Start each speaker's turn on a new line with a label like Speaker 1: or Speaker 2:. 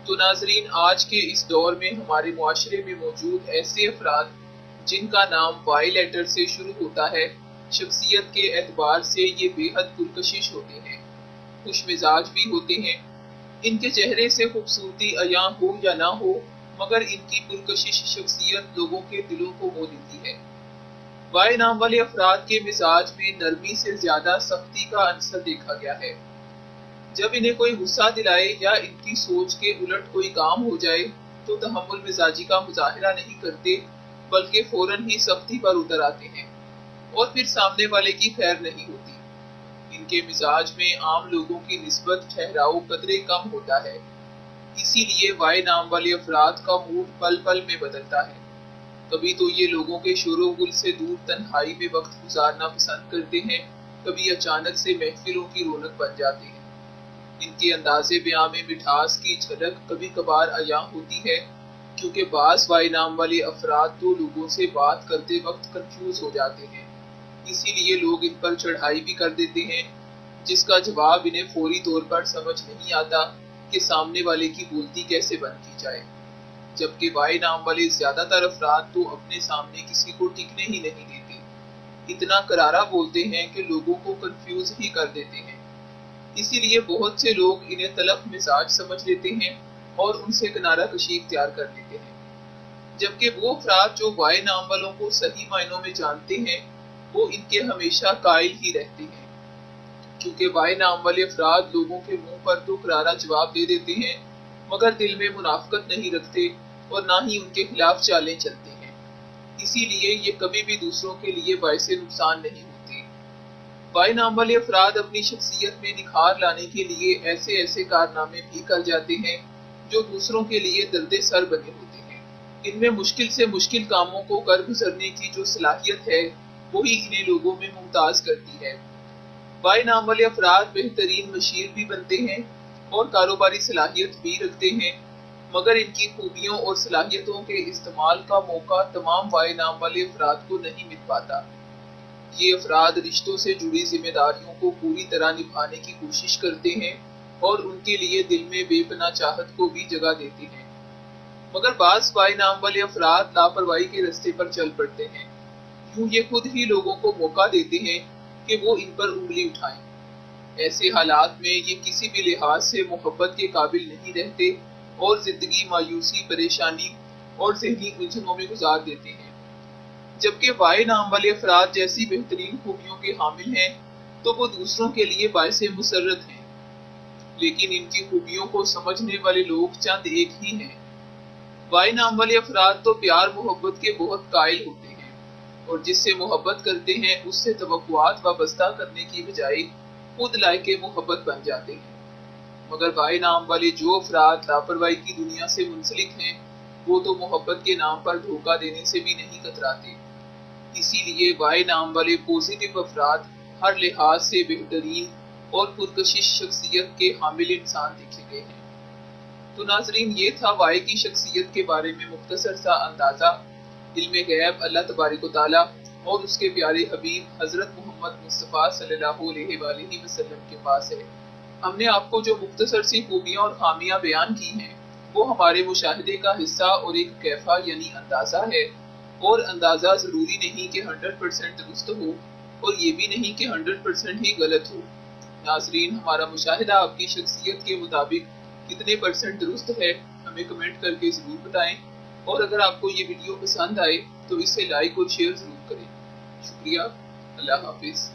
Speaker 1: تو ناظرین، آج کے اس دور میں ہمارے معاشرے میں موجود ایسے افراد جن کا نام وائی لیٹر سے شروع ہوتا ہے، شخصیت کے اعتبار سے یہ بے حد پرکشش ہوتے ہیں، خوش مزاج بھی ہوتے ہیں۔ ان کے چہرے سے خوبصورتی عیاں ہو یا نہ ہو، مگر ان کی پرکشش شخصیت لوگوں کے دلوں کو مو لیتی ہے۔ وائی نام والے افراد کے مزاج میں نرمی سے زیادہ سختی کا عنصر دیکھا گیا ہے۔ جب انہیں کوئی غصہ دلائے یا ان کی سوچ کے الٹ کوئی کام ہو جائے تو تحمل مزاجی کا مظاہرہ نہیں کرتے، بلکہ فوراً ہی سختی پر اتر آتے ہیں، اور پھر سامنے والے کی خیر نہیں ہوتی۔ ان کے مزاج میں عام لوگوں کی نسبت ٹھہراؤ قدرے کم ہوتا ہے، اسی لیے وائی نام والے افراد کا موڈ پل پل میں بدلتا ہے۔ کبھی تو یہ لوگوں کے شور و گل سے دور تنہائی میں وقت گزارنا پسند کرتے ہیں، کبھی اچانک سے محفلوں کی رونق بن جاتے ہیں۔ ان کے انداز بیاں میں مٹھاس کی جھلک کبھی کبھار عیاں ہوتی ہے، کیونکہ بعض وائی نام والے افراد تو لوگوں سے بات کرتے وقت کنفیوز ہو جاتے ہیں، اسی لیے لوگ ان پر چڑھائی بھی کر دیتے ہیں، جس کا جواب انہیں فوری طور پر سمجھ نہیں آتا کہ سامنے والے کی بولتی کیسے بند کی جائے۔ جبکہ وائی نام والے زیادہ تر افراد تو اپنے سامنے کسی کو ٹکنے ہی نہیں دیتے، اتنا کرارا بولتے ہیں کہ لوگوں کو کنفیوز ہی کر دیتے ہیں۔ اسی لیے بہت سے لوگ انہیں تلخ مزاج سمجھ لیتے ہیں اور ان سے کنارہ کشی اختیار کر لیتے ہیں۔ جبکہ وہ افراد جو وائی نام والوں کو صحیح معنوں میں جانتے ہیں، وہ ان کے ہمیشہ قائل ہی رہتے ہیں، کیونکہ وائی نام والے افراد لوگوں کے منہ پر تو کرارا جواب دے دیتے ہیں، مگر دل میں منافقت نہیں رکھتے اور نہ ہی ان کے خلاف چالیں چلتے ہیں۔ اسی لیے یہ کبھی بھی دوسروں کے لیے باعث نقصان نہیں ہوتے۔ وائی نام والے افراد اپنی شخصیت میں نکھار لانے کے لیے ایسے کارنامے بھی کر جاتے ہیں جو دوسروں کے لیے درد سر بنے ہوتے ہیں۔ ان میں مشکل سے مشکل کاموں کو کر گزرنے کی جو صلاحیت ہے، وہی انہیں لوگوں میں ممتاز کرتی ہے۔ وائی نام والے افراد بہترین مشیر بھی بنتے ہیں اور کاروباری صلاحیت بھی رکھتے ہیں، مگر ان کی خوبیوں اور صلاحیتوں کے استعمال کا موقع تمام وائی نام والے افراد کو نہیں مل پاتا۔ یہ افراد رشتوں سے جڑی ذمہ داریوں کو پوری طرح نبھانے کی کوشش کرتے ہیں اور ان کے لیے دل میں بے پناہ چاہت کو بھی جگہ دیتے ہیں، مگر بعض وائی نام والے افراد لاپرواہی کے رستے پر چل پڑتے ہیں۔ یوں یہ خود ہی لوگوں کو موقع دیتے ہیں کہ وہ ان پر انگلی اٹھائیں۔ ایسے حالات میں یہ کسی بھی لحاظ سے محبت کے قابل نہیں رہتے اور زندگی مایوسی، پریشانی اور ذہنی الجھنوں میں گزار دیتے ہیں۔ جبکہ وائی نام والے افراد جیسی بہترین خوبیوں کے حامل ہیں تو وہ دوسروں کے لیے باعث مسرت ہیں، لیکن ان کی خوبیوں کو سمجھنے والے لوگ چند ایک ہی ہیں۔ وائی نام والے افراد تو پیار محبت کے بہت قائل ہوتے ہیں، اور جس سے محبت کرتے ہیں اس سے توقعات وابستہ کرنے کی بجائے خود لائق محبت بن جاتے ہیں۔ مگر وائی نام والے جو افراد لاپرواہی کی دنیا سے منسلک ہیں، وہ تو محبت کے نام پر دھوکہ دینے سے بھی نہیں کتراتے۔ اسی لیے وائی نام والے پوزیٹو افراد ہر لحاظ سے بہترین اور پرکشش شخصیت کے حامل انسان دیکھے گئے ہیں۔ تو ناظرین، یہ تھا وائی کی شخصیت کے بارے میں مختصر سا اندازہ۔ علم غیب اللہ تبارک و تعالیٰ اور اس کے پیارے حبیب حضرت محمد مصطفیٰ صلی اللہ علیہ وآلہ وسلم کے پاس ہے۔ ہم نے آپ کو جو مختصر سی خوبیاں اور خامیاں بیان کی ہیں، وہ ہمارے مشاہدے کا حصہ اور ایک کیفہ یعنی اندازہ ہے، اور اندازہ ضروری نہیں کہ 100% درست ہو، اور یہ بھی نہیں کہ 100% ہی غلط ہو۔ ناظرین، ہمارا مشاہدہ آپ کی شخصیت کے مطابق کتنے % درست ہے، ہمیں کمنٹ کر کے ضرور بتائیں، اور اگر آپ کو یہ ویڈیو پسند آئے تو اسے لائک اور شیئر ضرور کریں۔ شکریہ، اللہ حافظ۔